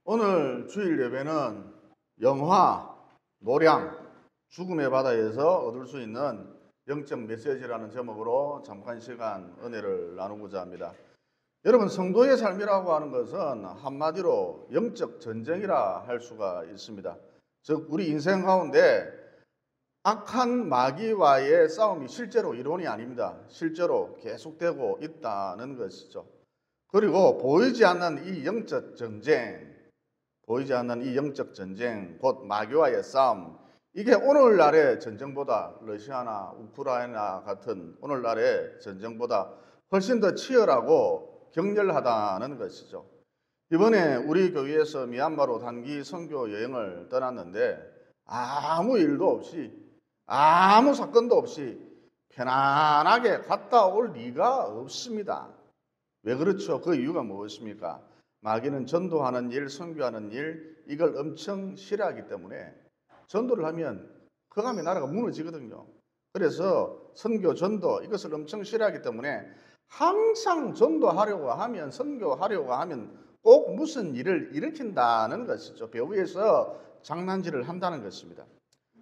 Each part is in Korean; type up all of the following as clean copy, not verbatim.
오늘 주일 예배는 영화 노량 죽음의 바다에서 얻을 수 있는 영적 메시지라는 제목으로 잠깐 시간 은혜를 나누고자 합니다. 여러분, 성도의 삶이라고 하는 것은 한마디로 영적 전쟁이라 할 수가 있습니다. 즉 우리 인생 가운데 악한 마귀와의 싸움이 실제로 이론이 아닙니다. 실제로 계속되고 있다는 것이죠. 그리고 보이지 않는 이 영적 전쟁, 곧 마귀와의 싸움, 이게 오늘날의 전쟁보다, 러시아나 우크라이나 같은 오늘날의 전쟁보다 훨씬 더 치열하고 격렬하다는 것이죠. 이번에 우리 교회에서 미얀마로 단기 선교 여행을 떠났는데 아무 일도 없이, 아무 사건도 없이 편안하게 갔다 올 리가 없습니다. 왜 그렇죠? 그 이유가 무엇입니까? 마귀는 전도하는 일, 선교하는 일, 이걸 엄청 싫어하기 때문에 전도를 하면 그감의 나라가 무너지거든요. 그래서 선교, 전도 이것을 엄청 싫어하기 때문에 항상 전도하려고 하면, 선교하려고 하면 꼭 무슨 일을 일으킨다는 것이죠. 배후에서 장난질을 한다는 것입니다.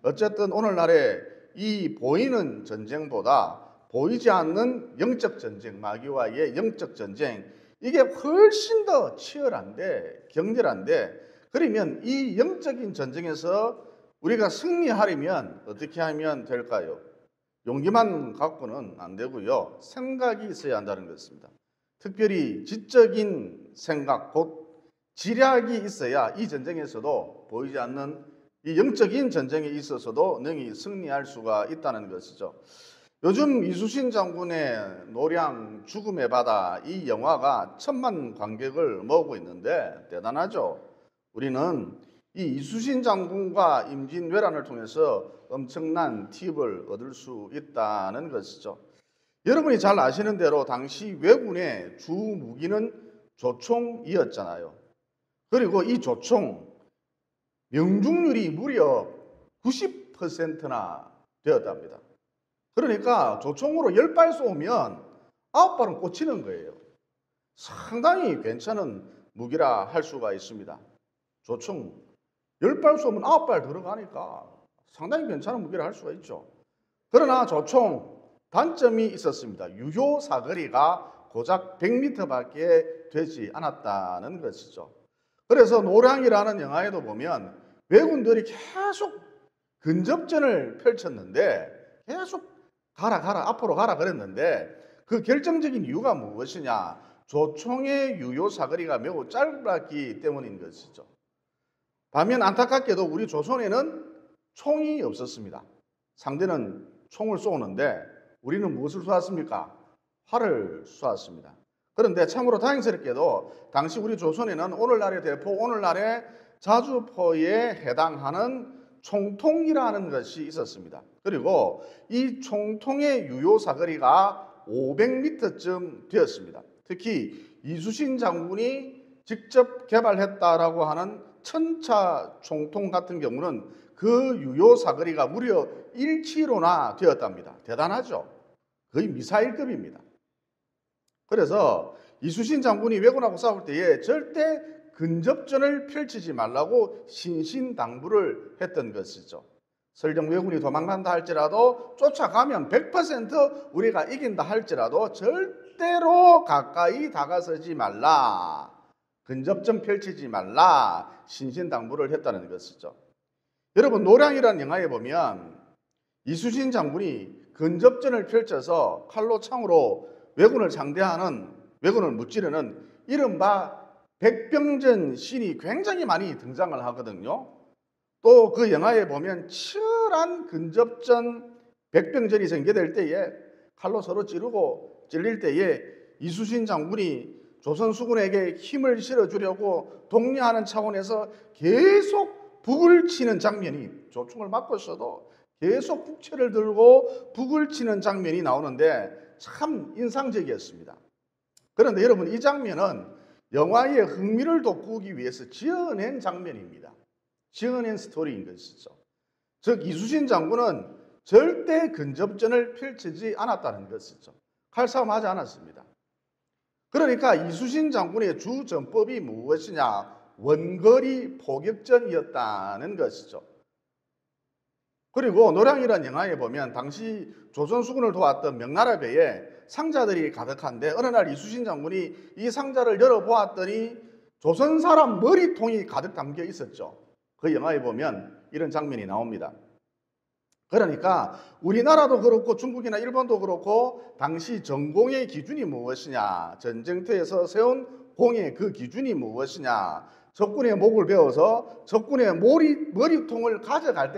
어쨌든 오늘날의 이 보이는 전쟁보다 보이지 않는 영적 전쟁, 마귀와의 영적 전쟁, 이게 훨씬 더 치열한데, 격렬한데, 그러면 이 영적인 전쟁에서 우리가 승리하려면 어떻게 하면 될까요? 용기만 갖고는 안 되고요. 생각이 있어야 한다는 것입니다. 특별히 지적인 생각, 곧 지략이 있어야 이 전쟁에서도, 보이지 않는 이 영적인 전쟁에 있어서도 능히 승리할 수가 있다는 것이죠. 요즘 이수신 장군의 노량 죽음의 바다, 이 영화가 1,000만 관객을 모으고 있는데 대단하죠. 우리는 이 이수신 장군과 임진왜란을 통해서 엄청난 팁을 얻을 수 있다는 것이죠. 여러분이 잘 아시는 대로 당시 왜군의 주 무기는 조총이었잖아요. 그리고 이 조총 명중률이 무려 90%나 되었답니다. 그러니까 조총으로 10발 쏘면 9발은 꽂히는 거예요. 상당히 괜찮은 무기라 할 수가 있습니다. 조총 10발 쏘면 9발 들어가니까 상당히 괜찮은 무기라 할 수가 있죠. 그러나 조총 단점이 있었습니다. 유효 사거리가 고작 100m밖에 되지 않았다는 것이죠. 그래서 노량이라는 영화에도 보면 왜군들이 계속 근접전을 펼쳤는데, 계속 가라 앞으로 가라 그랬는데, 그 결정적인 이유가 무엇이냐? 조총의 유효 사거리가 매우 짧았기 때문인 것이죠. 반면 안타깝게도 우리 조선에는 총이 없었습니다. 상대는 총을 쏘는데 우리는 무엇을 쏘았습니까? 활을 쏘았습니다. 그런데 참으로 다행스럽게도 당시 우리 조선에는 오늘날의 대포, 오늘날의 자주포에 해당하는 총통이라는 것이 있었습니다. 그리고 이 총통의 유효 사거리가 500m쯤 되었습니다. 특히 이수신 장군이 직접 개발했다라고 하는 천차 총통 같은 경우는 그 유효 사거리가 무려 1km나 되었답니다. 대단하죠? 거의 미사일급입니다. 그래서 이수신 장군이 왜군하고 싸울 때에 절대 근접전을 펼치지 말라고 신신당부를 했던 것이죠. 설령 왜군이 도망간다 할지라도, 쫓아가면 100% 우리가 이긴다 할지라도 절대로 가까이 다가서지 말라, 근접전 펼치지 말라, 신신당부를 했다는 것이죠. 여러분, 노량이라는 영화에 보면 이수신 장군이 근접전을 펼쳐서 칼로 창으로 왜군을 상대하는, 왜군을 무찌르는 이른바 백병전 씬이 굉장히 많이 등장을 하거든요. 또 그 영화에 보면 치열한 근접전 백병전이 전개될 때에 칼로 서로 찌르고 찔릴 때에 이수신 장군이 조선 수군에게 힘을 실어주려고 독려하는 차원에서 계속 북을 치는 장면이, 조총을 맞고 있어도 계속 북채를 들고 북을 치는 장면이 나오는데 참 인상적이었습니다. 그런데 여러분, 이 장면은 영화의 흥미를 돋구기 위해서 지어낸 장면입니다. 지어낸 스토리인 것이죠. 즉 이수신 장군은 절대 근접전을 펼치지 않았다는 것이죠. 칼싸움하지 않았습니다. 그러니까 이수신 장군의 주 전법이 무엇이냐? 원거리 포격전이었다는 것이죠. 그리고 노량이라는 영화에 보면 당시 조선 수군을 도왔던 명나라 배에 상자들이 가득한데 어느 날 이수신 장군이 이 상자를 열어보았더니 조선 사람 머리통이 가득 담겨 있었죠. 그 영화에 보면 이런 장면이 나옵니다. 그러니까 우리나라도 그렇고 중국이나 일본도 그렇고 당시 전공의 기준이 무엇이냐, 전쟁터에서 세운 공의 그 기준이 무엇이냐, 적군의 목을 베어서 적군의 머리통을 가져갈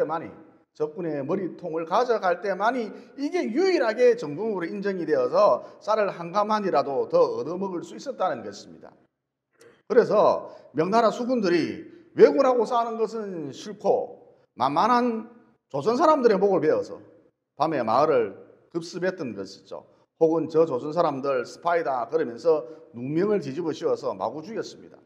때만이 이게 유일하게 전공으로 인정이 되어서 쌀을 한 가마니라도 더 얻어먹을 수 있었다는 것입니다. 그래서 명나라 수군들이 왜군하고 싸우는 것은 싫고 만만한 조선 사람들의 목을 베어서 밤에 마을을 급습했던 것이죠. 혹은 저 조선 사람들 스파이다 그러면서 눈명을 뒤집어 씌워서 마구 죽였습니다.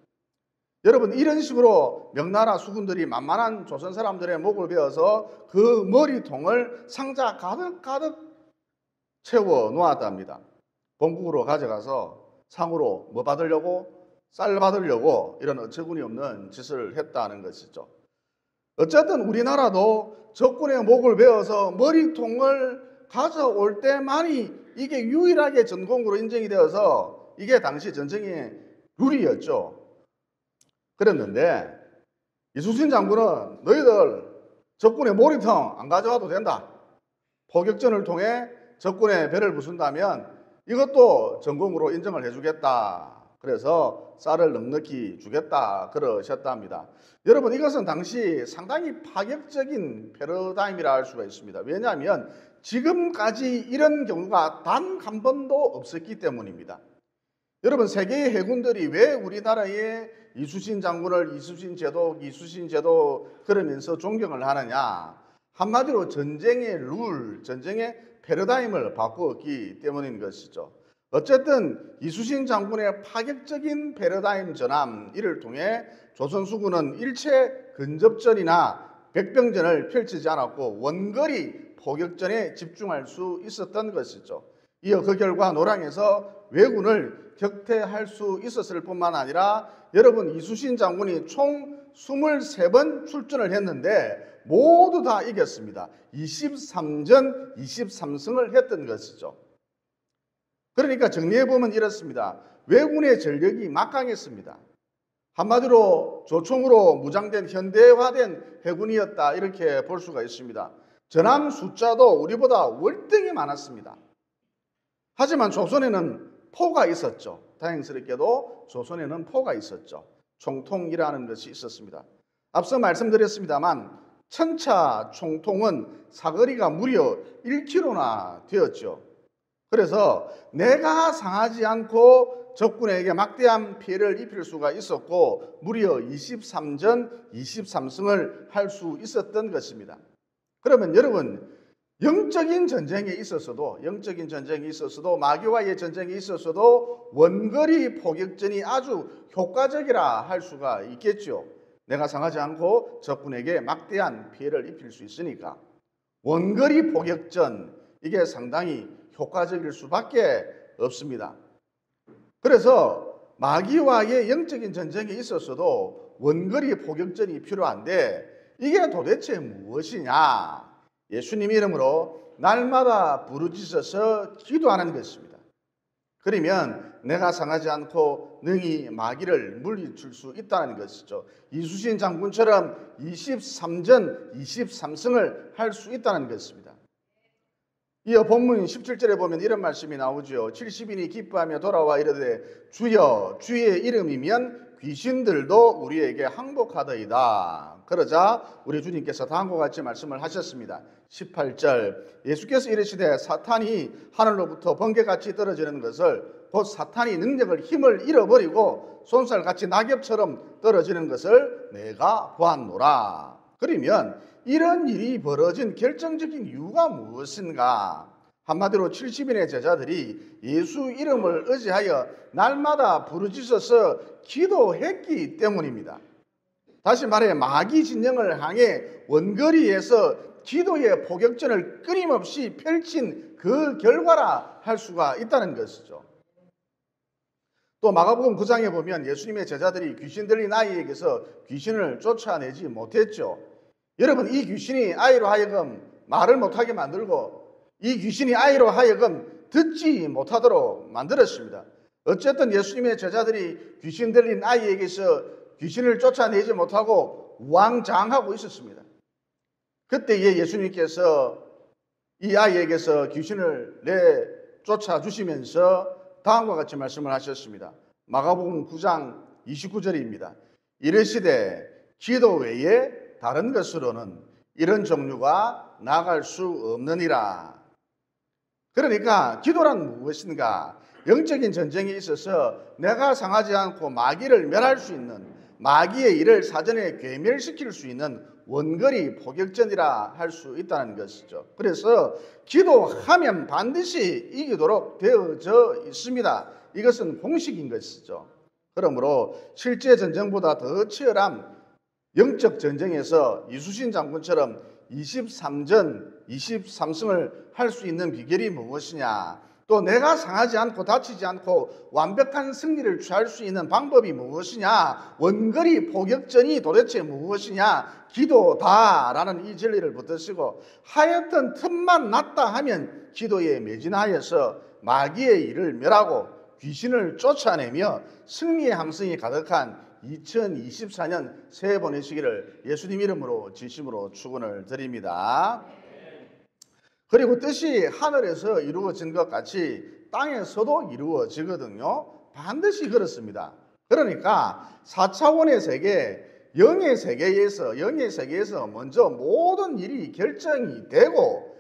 여러분, 이런 식으로 명나라 수군들이 만만한 조선 사람들의 목을 베어서 그 머리통을 상자 가득 채워 놓았답니다. 본국으로 가져가서 상으로 뭐 받으려고? 쌀 받으려고 이런 어처구니 없는 짓을 했다는 것이죠. 어쨌든 우리나라도 적군의 목을 베어서 머리통을 가져올 때만이 이게 유일하게 전공으로 인정이 되어서 이게 당시 전쟁의 룰이었죠. 그랬는데 이수신 장군은 너희들 적군의 머리통 안 가져와도 된다. 포격전을 통해 적군의 배를 부순다면 이것도 전공으로 인정을 해주겠다. 그래서 쌀을 넉넉히 주겠다 그러셨답니다. 여러분, 이것은 당시 상당히 파격적인 패러다임이라 할 수가 있습니다. 왜냐하면 지금까지 이런 경우가 단 한 번도 없었기 때문입니다. 여러분, 세계의 해군들이 왜 우리나라의 이수신 장군을 이수신 제도 그러면서 존경을 하느냐? 한마디로 전쟁의 룰, 전쟁의 패러다임을 바꾸었기 때문인 것이죠. 어쨌든 이수신 장군의 파격적인 패러다임 전환, 이를 통해 조선 수군은 일체 근접전이나 백병전을 펼치지 않았고 원거리 포격전에 집중할 수 있었던 것이죠. 이어 그 결과 노량에서 왜군을 격퇴할 수 있었을 뿐만 아니라 여러분, 이수신 장군이 총 23번 출전을 했는데 모두 다 이겼습니다. 23전 23승을 했던 것이죠. 그러니까 정리해보면 이렇습니다. 왜군의 전력이 막강했습니다. 한마디로 조총으로 무장된 현대화된 해군이었다, 이렇게 볼 수가 있습니다. 전함 숫자도 우리보다 월등히 많았습니다. 하지만 조선에는 포가 있었죠. 다행스럽게도 조선에는 포가 있었죠. 총통이라는 것이 있었습니다. 앞서 말씀드렸습니다만 천차 총통은 사거리가 무려 1km나 되었죠. 그래서 내가 상하지 않고 적군에게 막대한 피해를 입힐 수가 있었고 무려 23전 23승을 할 수 있었던 것입니다. 그러면 여러분, 영적인 전쟁에 있어서도 마귀와의 전쟁에 있어서도 원거리 포격전이 아주 효과적이라 할 수가 있겠죠. 내가 상하지 않고 적군에게 막대한 피해를 입힐 수 있으니까 원거리 포격전, 이게 상당히 효과적일 수밖에 없습니다. 그래서 마귀와의 영적인 전쟁에 있어서도 원거리 포격전이 필요한데 이게 도대체 무엇이냐? 예수님 이름으로 날마다 부르짖어서 기도하는 것입니다. 그러면 내가 상하지 않고 능히 마귀를 물리칠 수 있다는 것이죠. 이수신 장군처럼 23전 23승을 할 수 있다는 것입니다. 이어 본문 17절에 보면 이런 말씀이 나오죠. 70인이 기뻐하며 돌아와 이르되 주여, 주의 이름이면 귀신들도 우리에게 항복하더이다. 그러자 우리 주님께서 다음과 같이 말씀을 하셨습니다. 18절, 예수께서 이르시되 사탄이 하늘로부터 번개같이 떨어지는 것을 곧 사탄이 능력을 힘을 잃어버리고 손살같이 낙엽처럼 떨어지는 것을 내가 보았노라. 그러면 이런 일이 벌어진 결정적인 이유가 무엇인가? 한마디로 70인의 제자들이 예수 이름을 의지하여 날마다 부르짖어서 기도했기 때문입니다. 다시 말해 마귀 진영을 향해 원거리에서 기도의 포격전을 끊임없이 펼친 그 결과라 할 수가 있다는 것이죠. 또 마가복음 9장에 보면 예수님의 제자들이 귀신 들린 아이에게서 귀신을 쫓아내지 못했죠. 여러분, 이 귀신이 아이로 하여금 말을 못하게 만들고 이 귀신이 아이로 하여금 듣지 못하도록 만들었습니다. 어쨌든 예수님의 제자들이 귀신 들린 아이에게서 귀신을 쫓아내지 못하고 우왕좌왕하고 있었습니다. 그때에 예수님께서 이 아이에게서 귀신을 내쫓아 주시면서 다음과 같이 말씀을 하셨습니다. 마가복음 9장 29절입니다. 이르시되 기도 외에 다른 것으로는 이런 종류가 나아갈 수 없느니라. 그러니까 기도란 무엇인가? 영적인 전쟁에 있어서 내가 상하지 않고 마귀를 멸할 수 있는, 마귀의 일을 사전에 괴멸시킬 수 있는 원거리 포격전이라 할 수 있다는 것이죠. 그래서 기도하면 반드시 이기도록 되어져 있습니다. 이것은 공식인 것이죠. 그러므로 실제 전쟁보다 더 치열한 영적 전쟁에서 이수신 장군처럼 23전 23승을 할 수 있는 비결이 무엇이냐, 또 내가 상하지 않고 다치지 않고 완벽한 승리를 취할 수 있는 방법이 무엇이냐, 원거리 포격전이 도대체 무엇이냐, 기도다라는 이 진리를 붙드시고 하여튼 틈만 났다 하면 기도에 매진하여서 마귀의 일을 멸하고 귀신을 쫓아내며 승리의 함성이 가득한 2024년 새해 보내시기를 예수님 이름으로 진심으로 축원을 드립니다. 그리고 뜻이 하늘에서 이루어진 것 같이 땅에서도 이루어지거든요. 반드시 그렇습니다. 그러니까 4차원의 세계, 영의 세계에서 먼저 모든 일이 결정이 되고,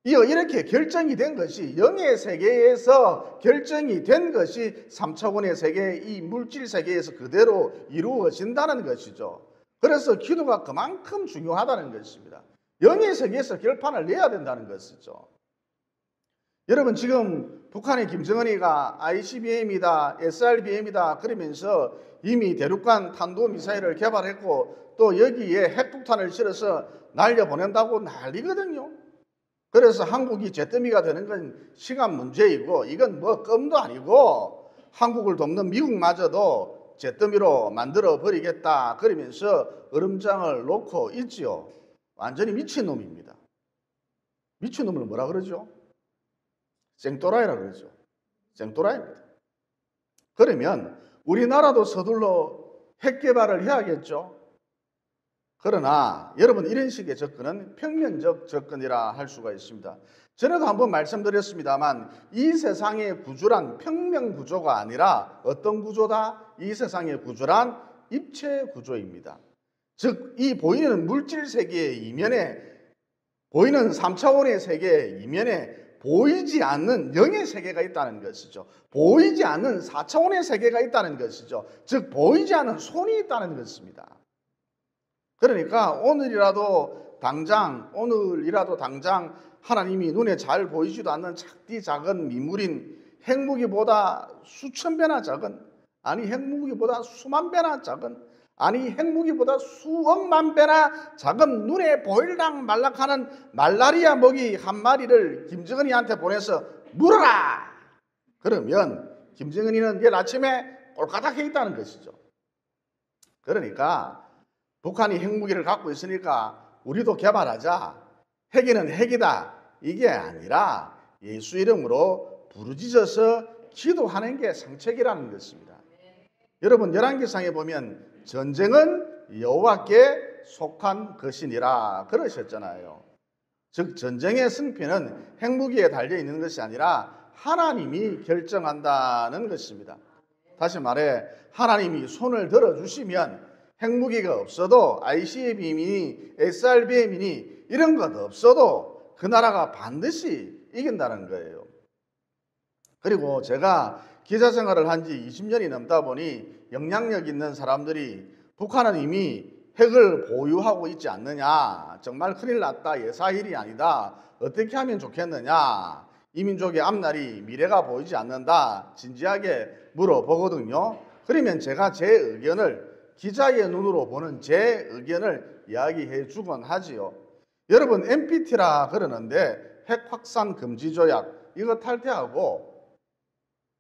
이렇게 결정이 된 것이, 영의 세계에서 결정이 된 것이 3차원의 세계, 이 물질 세계에서 그대로 이루어진다는 것이죠. 그래서 기도가 그만큼 중요하다는 것입니다. 영의 세계에서 결판을 내야 된다는 것이죠. 여러분, 지금 북한의 김정은이가 ICBM이다, SRBM이다 그러면서 이미 대륙간 탄도미사일을 개발했고 또 여기에 핵폭탄을 실어서 날려보낸다고 난리거든요. 그래서 한국이 잿더미가 되는 건 시간 문제이고, 이건 뭐 껌도 아니고 한국을 돕는 미국마저도 잿더미로 만들어 버리겠다 그러면서 얼음장을 놓고 있지요. 완전히 미친놈입니다. 미친놈을 뭐라 그러죠? 생또라이라 그러죠. 생또라이입니다. 그러면 우리나라도 서둘러 핵 개발을 해야겠죠. 그러나 여러분, 이런 식의 접근은 평면적 접근이라 할 수가 있습니다. 전에도 한번 말씀드렸습니다만 이 세상의 구조란 평면 구조가 아니라 어떤 구조다? 이 세상의 구조란 입체 구조입니다. 즉, 이 보이는 물질 세계의 이면에, 보이는 3차원의 세계의 이면에 보이지 않는 영의 세계가 있다는 것이죠. 보이지 않는 4차원의 세계가 있다는 것이죠. 즉, 보이지 않는 손이 있다는 것입니다. 그러니까 오늘이라도 당장 하나님이 눈에 잘 보이지도 않는 작디 작은 미물인 핵무기보다 수천 배나 작은, 아니 핵무기보다 수만 배나 작은, 아니 핵무기보다 수억만 배나 작은 눈에 보일락 말락하는 말라리아 먹이 한 마리를 김정은이한테 보내서 물어라! 그러면 김정은이는 내일 아침에 꼴까닥 해 있다는 것이죠. 그러니까 북한이 핵무기를 갖고 있으니까 우리도 개발하자, 핵에는 핵이다, 이게 아니라 예수 이름으로 부르짖어서 기도하는 게 상책이라는 것입니다. 여러분, 열왕기상에 보면 전쟁은 여호와께 속한 것이니라 그러셨잖아요. 즉, 전쟁의 승패는 핵무기에 달려있는 것이 아니라 하나님이 결정한다는 것입니다. 다시 말해, 하나님이 손을 들어주시면 핵무기가 없어도 ICBM이니 SRBM이니 이런 것 없어도 그 나라가 반드시 이긴다는 거예요. 그리고 제가 기자 생활을 한 지 20년이 넘다 보니 영향력 있는 사람들이 북한은 이미 핵을 보유하고 있지 않느냐, 정말 큰일 났다, 예사일이 아니다, 어떻게 하면 좋겠느냐, 이 민족의 앞날이 미래가 보이지 않는다 진지하게 물어보거든요. 그러면 제가 제 의견을, 기자의 눈으로 보는 제 의견을 이야기해 주곤 하지요. 여러분, NPT라 그러는데 핵 확산 금지 조약, 이거 탈퇴하고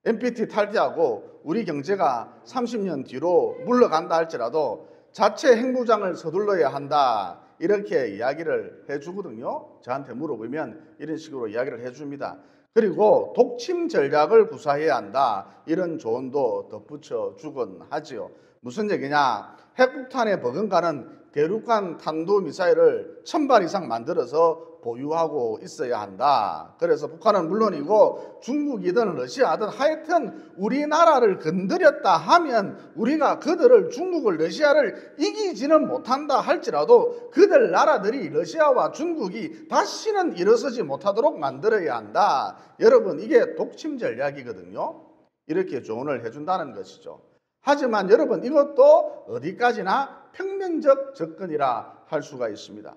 NPT 탈퇴하고 우리 경제가 30년 뒤로 물러간다 할지라도 자체 핵무장을 서둘러야 한다. 이렇게 이야기를 해주거든요. 저한테 물어보면 이런 식으로 이야기를 해줍니다. 그리고 독침 전략을 구사해야 한다. 이런 조언도 덧붙여 주곤 하지요. 무슨 얘기냐? 핵폭탄에 버금가는 대륙간 탄도미사일을 1000발 이상 만들어서 보유하고 있어야 한다. 그래서 북한은 물론이고 중국이든 러시아든 하여튼 우리나라를 건드렸다 하면 우리가 그들을 중국을 러시아를 이기지는 못한다 할지라도 그들 나라들이 러시아와 중국이 다시는 일어서지 못하도록 만들어야 한다. 여러분, 이게 독침 전략이거든요. 이렇게 조언을 해준다는 것이죠. 하지만 여러분, 이것도 어디까지나 평면적 접근이라 할 수가 있습니다.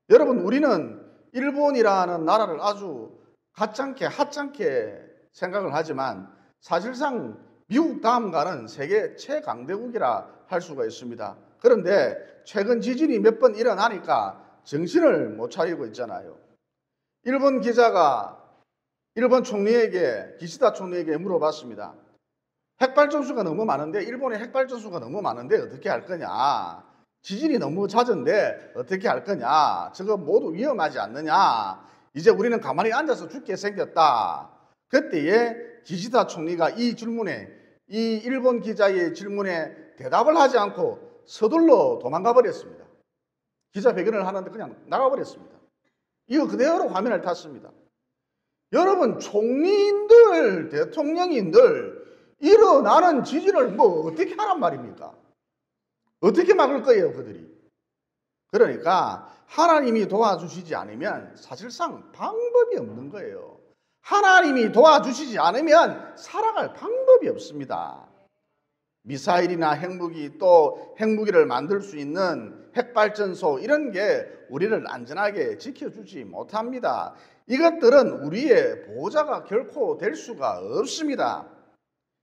여러분, 우리는 일본이라는 나라를 아주 가짱게 하찮게 생각을 하지만 사실상 미국 다음 가는 세계 최강대국이라 할 수가 있습니다. 그런데 최근 지진이 몇 번 일어나니까 정신을 못 차리고 있잖아요. 일본 기자가 일본 총리에게, 기시다 총리에게 물어봤습니다. 핵발전소가 너무 많은데, 일본의 핵발전소가 너무 많은데 어떻게 할 거냐? 지진이 너무 잦은데 어떻게 할 거냐? 저거 모두 위험하지 않느냐? 이제 우리는 가만히 앉아서 죽게 생겼다. 그때에 기시다 총리가 이 질문에, 이 일본 기자의 질문에 대답을 하지 않고 서둘러 도망가 버렸습니다. 기자회견을 하는데 그냥 나가버렸습니다. 이거 그대로 화면을 탔습니다. 여러분, 총리인들, 대통령인들 일어나는 지진을 뭐 어떻게 하란 말입니까? 어떻게 막을 거예요, 그들이? 그러니까 하나님이 도와주시지 않으면 사실상 방법이 없는 거예요. 하나님이 도와주시지 않으면 살아갈 방법이 없습니다. 미사일이나 핵무기, 또 핵무기를 만들 수 있는 핵발전소, 이런 게 우리를 안전하게 지켜주지 못합니다. 이것들은 우리의 보호자가 결코 될 수가 없습니다.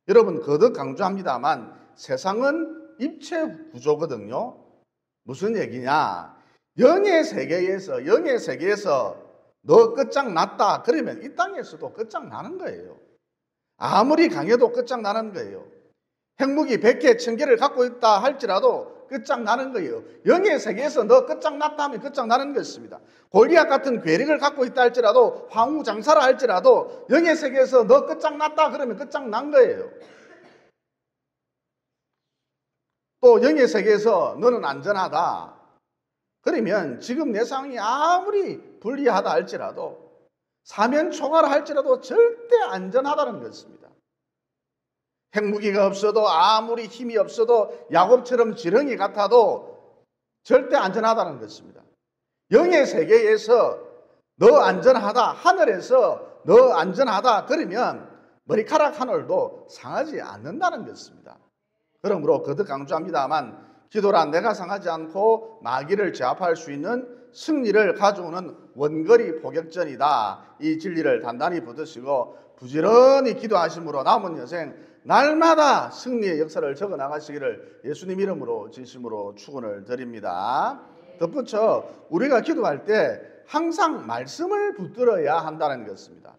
여러분, 거듭 강조합니다만 세상은 입체 구조거든요. 무슨 얘기냐? 영의 세계에서 너 끝장났다 그러면 이 땅에서도 끝장나는 거예요. 아무리 강해도 끝장나는 거예요. 핵무기 100개, 1000개를 갖고 있다 할지라도 끝장나는 거예요. 영의 세계에서 너 끝장났다 하면 끝장나는 것입니다. 골리앗 같은 괴력을 갖고 있다 할지라도, 황후장사라 할지라도 영의 세계에서 너 끝장났다 그러면 끝장난 거예요. 또 영의 세계에서 너는 안전하다 그러면 지금 내 상황이 아무리 불리하다 할지라도, 사면초가라 할지라도 절대 안전하다는 것입니다. 핵무기가 없어도, 아무리 힘이 없어도, 야곱처럼 지렁이 같아도 절대 안전하다는 것입니다. 영의 세계에서 너 안전하다, 하늘에서 너 안전하다 그러면 머리카락 한 올도 상하지 않는다는 것입니다. 그러므로 거듭 강조합니다만 기도란 내가 상하지 않고 마귀를 제압할 수 있는 승리를 가져오는 원거리 포격전이다. 이 진리를 단단히 붙드시고 부지런히 기도하심으로 남은 여생 날마다 승리의 역사를 적어 나가시기를 예수님 이름으로 진심으로 축원을 드립니다. 덧붙여 우리가 기도할 때 항상 말씀을 붙들어야 한다는 것입니다.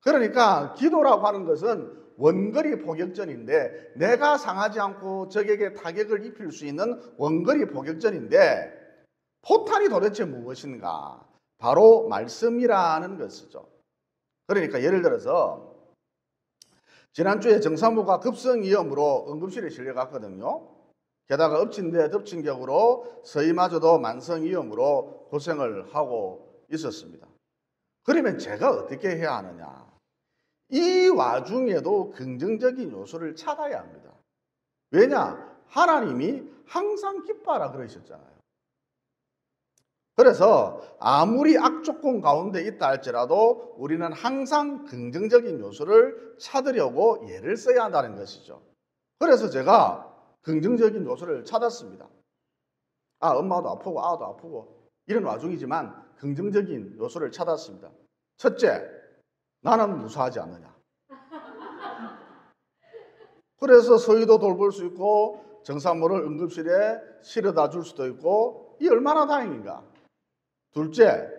그러니까 기도라고 하는 것은 원거리 포격전인데, 내가 상하지 않고 적에게 타격을 입힐 수 있는 원거리 포격전인데, 포탄이 도대체 무엇인가? 바로 말씀이라는 것이죠. 그러니까 예를 들어서 지난주에 정산부가 급성위염으로 응급실에 실려갔거든요. 게다가 엎친 데 덮친 격으로 서희마저도 만성위염으로 고생을 하고 있었습니다. 그러면 제가 어떻게 해야 하느냐? 이 와중에도 긍정적인 요소를 찾아야 합니다. 왜냐? 하나님이 항상 기뻐하라 그러셨잖아요. 그래서 아무리 악조건 가운데 있다 할지라도 우리는 항상 긍정적인 요소를 찾으려고 애를 써야 한다는 것이죠. 그래서 제가 긍정적인 요소를 찾았습니다. 엄마도 아프고 아도 아프고 이런 와중이지만 긍정적인 요소를 찾았습니다. 첫째, 나는 무사하지 않느냐. 그래서 서희도 돌볼 수 있고 정산모를 응급실에 실어다 줄 수도 있고, 이 얼마나 다행인가. 둘째,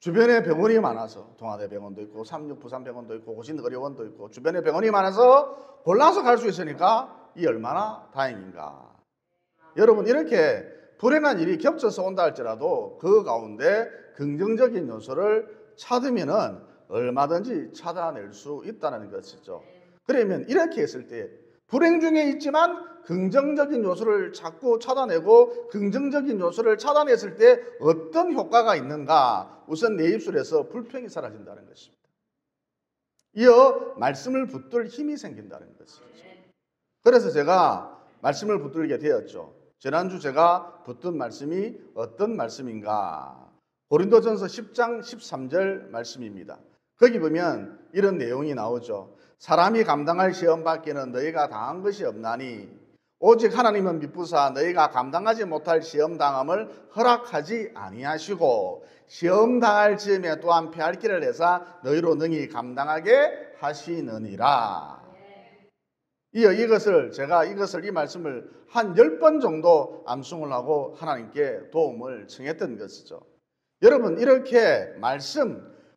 주변에 병원이 많아서 동아대병원도 있고 삼육 부산병원도 있고 고신의료원도 있고 주변에 병원이 많아서 골라서 갈 수 있으니까 이 얼마나 다행인가. 여러분 이렇게 불행한 일이 겹쳐서 온다 할지라도 그 가운데 긍정적인 요소를 찾으면은 얼마든지 찾아낼 수 있다는 것이죠. 그러면 이렇게 했을 때 불행 중에 있지만 긍정적인 요소를 자꾸 찾아내고 긍정적인 요소를 찾아냈을 때 어떤 효과가 있는가? 우선 내 입술에서 불평이 사라진다는 것입니다. 이어 말씀을 붙들 힘이 생긴다는 것이죠. 그래서 제가 말씀을 붙들게 되었죠. 지난주 제가 붙든 말씀이 어떤 말씀인가? 고린도전서 10장 13절 말씀입니다. 거기 보면 이런 내용이 나오죠. 사람이 감당할 시험 밖에는 너희가 당한 것이 없나니 오직 하나님은 미쁘사 너희가 감당하지 못할 시험 당함을 허락하지 아니하시고 시험 당할 즈음에 또한 피할 길을 내사 너희로 능히 감당하게 하시느니라. 이어 제가 이 말씀을 한 10번 정도 암송을 하고 하나님께 도움을 청했던 것이죠. 여러분 이렇게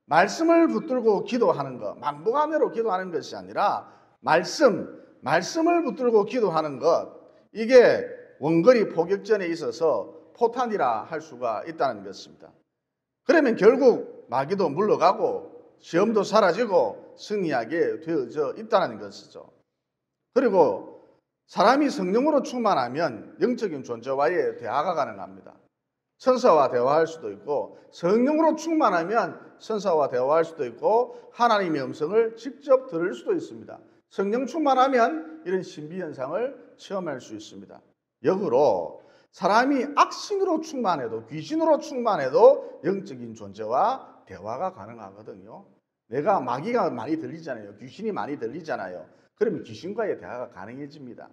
말씀을 붙들고 기도하는 것, 만복하매로 기도하는 것이 아니라 말씀을 붙들고 기도하는 것, 이게 원거리 포격전에 있어서 포탄이라 할 수가 있다는 것입니다. 그러면 결국 마귀도 물러가고 시험도 사라지고 승리하게 되어져 있다는 것이죠. 그리고 사람이 성령으로 충만하면 영적인 존재와의 대화가 가능합니다. 천사와 대화할 수도 있고 성령으로 충만하면 천사와 대화할 수도 있고 하나님의 음성을 직접 들을 수도 있습니다. 성령 충만하면 이런 신비현상을 체험할 수 있습니다. 역으로 사람이 악신으로 충만해도 귀신으로 충만해도 영적인 존재와 대화가 가능하거든요. 내가 마귀가 많이 들리잖아요. 귀신이 많이 들리잖아요. 그러면 귀신과의 대화가 가능해집니다.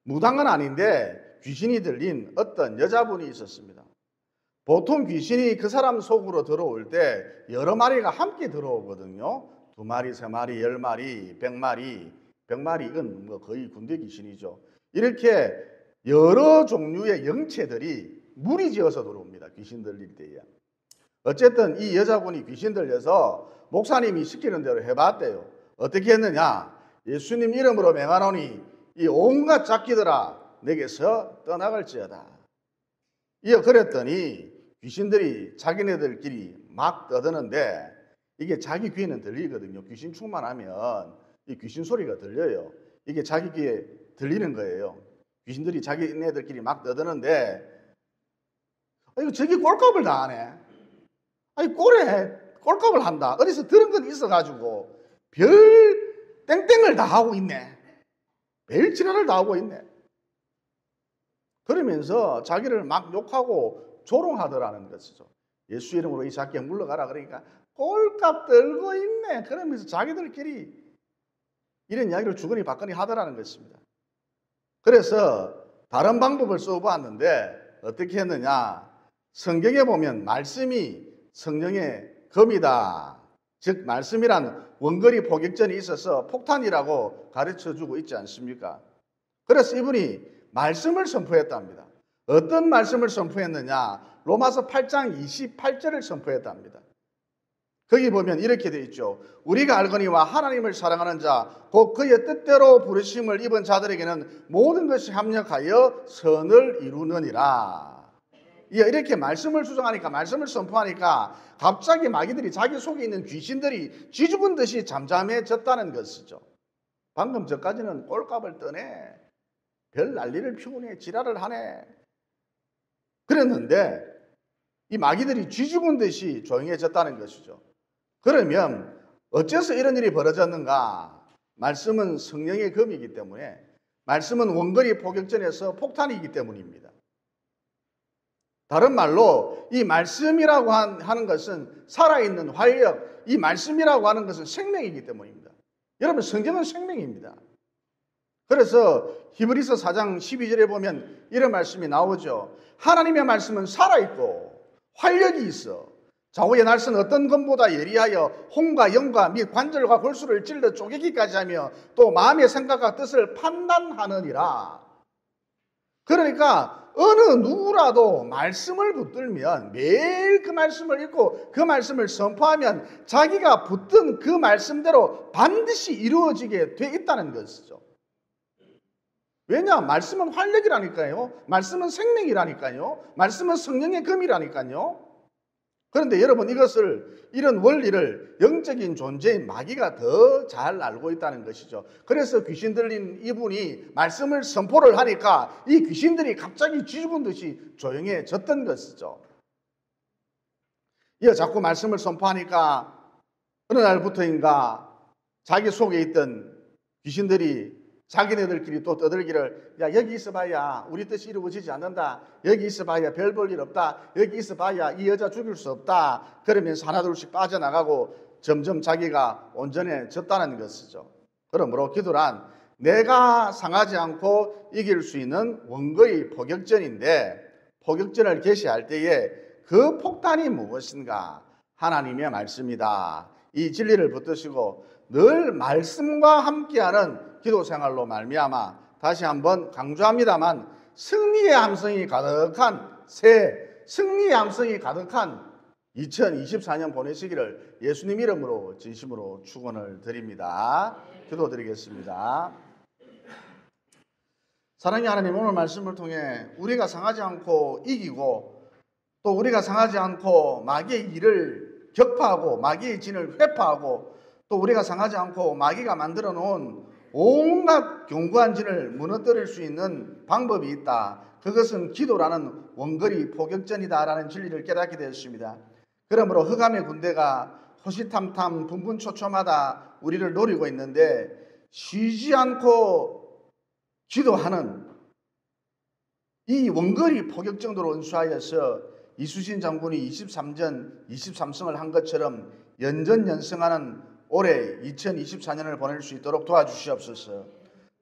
무당은 아닌데 귀신이 들린 어떤 여자분이 있었습니다. 보통 귀신이 그 사람 속으로 들어올 때 여러 마리가 함께 들어오거든요. 2마리, 3마리, 10마리, 100마리, 100마리 이건 뭐 거의 군대 귀신이죠. 이렇게 여러 종류의 영체들이 무리지어서 들어옵니다. 귀신 들릴 때에. 어쨌든 이 여자분이 귀신 들려서 목사님이 시키는 대로 해봤대요. 어떻게 했느냐? 예수님 이름으로 맹하노니 이 온갖 작기들아 내게서 떠나갈지어다. 이어 그랬더니 귀신들이 자기네들끼리 막 떠드는데 이게 자기 귀에는 들리거든요. 귀신 충만하면 이 귀신 소리가 들려요. 이게 자기 귀에 들리는 거예요. 귀신들이 자기네들끼리 막 떠드는데 이거 저기 꼴값을 다 하네. 아니 꼴값을 한다. 어디서 들은 건 있어가지고 별 땡땡을 다 하고 있네. 별 지랄을 다 하고 있네. 그러면서 자기를 막 욕하고 조롱하더라는 것이죠. 예수 이름으로 이 새끼야 물러가라 그러니까 꼴값 들고 있네. 그러면서 자기들끼리 이런 이야기를 주거니 받거니 하더라는 것입니다. 그래서 다른 방법을 써보았는데 어떻게 했느냐. 성경에 보면 말씀이 성령의 검이다. 즉 말씀이란 원거리 포격전이 있어서 폭탄이라고 가르쳐주고 있지 않습니까? 그래서 이분이 말씀을 선포했답니다. 어떤 말씀을 선포했느냐. 로마서 8장 28절을 선포했답니다. 거기 보면 이렇게 되어 있죠. 우리가 알거니와 하나님을 사랑하는 자 곧 그의 뜻대로 부르심을 입은 자들에게는 모든 것이 합력하여 선을 이루느니라. 이렇게 말씀을 주장하니까 말씀을 선포하니까 갑자기 마귀들이 자기 속에 있는 귀신들이 쥐죽은 듯이 잠잠해졌다는 것이죠. 방금 전까지는 꼴값을 떠네. 별 난리를 피우네. 지랄을 하네. 그랬는데 이 마귀들이 쥐죽은 듯이 조용해졌다는 것이죠. 그러면 어째서 이런 일이 벌어졌는가? 말씀은 성령의 검이기 때문에 말씀은 원거리 포격전에서 폭탄이기 때문입니다. 다른 말로 이 말씀이라고 하는 것은 살아있는 활력, 이 말씀이라고 하는 것은 생명이기 때문입니다. 여러분 성경은 생명입니다. 그래서 히브리서 4장 12절에 보면 이런 말씀이 나오죠. 하나님의 말씀은 살아있고 활력이 있어 좌우의 날선 어떤 검보다 예리하여 혼과 영과 및 관절과 골수를 찔러 쪼개기까지 하며 또 마음의 생각과 뜻을 판단하느니라. 그러니까 어느 누구라도 말씀을 붙들면 매일 그 말씀을 읽고 그 말씀을 선포하면 자기가 붙든 그 말씀대로 반드시 이루어지게 돼 있다는 것이죠. 왜냐? 말씀은 활력이라니까요. 말씀은 생명이라니까요. 말씀은 성령의 검이라니까요. 그런데 여러분, 이런 원리를 영적인 존재인 마귀가 더 잘 알고 있다는 것이죠. 그래서 귀신 들린 이분이 말씀을 선포를 하니까 이 귀신들이 갑자기 쥐죽은 듯이 조용해졌던 것이죠. 자꾸 말씀을 선포하니까 어느 날부터인가 자기 속에 있던 귀신들이 자기네들끼리 또 떠들기를, 야, 여기 있어봐야 우리 뜻이 이루어지지 않는다. 여기 있어봐야 별 볼 일 없다. 여기 있어봐야 이 여자 죽일 수 없다. 그러면서 하나둘씩 빠져나가고 점점 자기가 온전해졌다는 것이죠. 그러므로 기도란 내가 상하지 않고 이길 수 있는 원거의 포격전인데, 포격전을 개시할 때에 그 폭탄이 무엇인가? 하나님의 말씀이다. 이 진리를 붙드시고 늘 말씀과 함께하는 기도 생활로 말미암아, 다시 한번 강조합니다만, 승리의 함성이 가득한 승리의 함성이 가득한 2024년 보내시기를 예수님 이름으로 진심으로 축원을 드립니다. 기도드리겠습니다. 사랑의 하나님, 오늘 말씀을 통해 우리가 상하지 않고 이기고 또 우리가 상하지 않고 마귀의 일을 격파하고 마귀의 진을 회파하고 또 우리가 상하지 않고 마귀가 만들어 놓은 온갖 견고한 진을 무너뜨릴 수 있는 방법이 있다. 그것은 기도라는 원거리 포격전이다라는 진리를 깨닫게 되었습니다. 그러므로 흑암의 군대가 호시탐탐 분분초초마다 우리를 노리고 있는데 쉬지 않고 기도하는 이 원거리 포격정도로 은수하여서 이수신 장군이 23전 23승을 한 것처럼 연전연승하는 올해 2024년을 보낼 수 있도록 도와주시옵소서.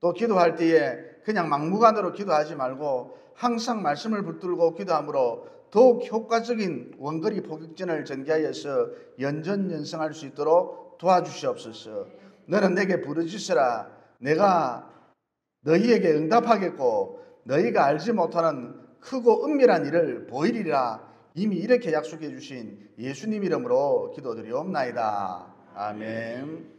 또 기도할 때에 그냥 막무가내로 기도하지 말고 항상 말씀을 붙들고 기도함으로 더욱 효과적인 원거리 포격전을 전개하여서 연전연승할 수 있도록 도와주시옵소서. 너는 내게 부르짖으라. 내가 너희에게 응답하겠고 너희가 알지 못하는 크고 은밀한 일을 보이리라. 이미 이렇게 약속해 주신 예수님 이름으로 기도드리옵나이다. 아멘.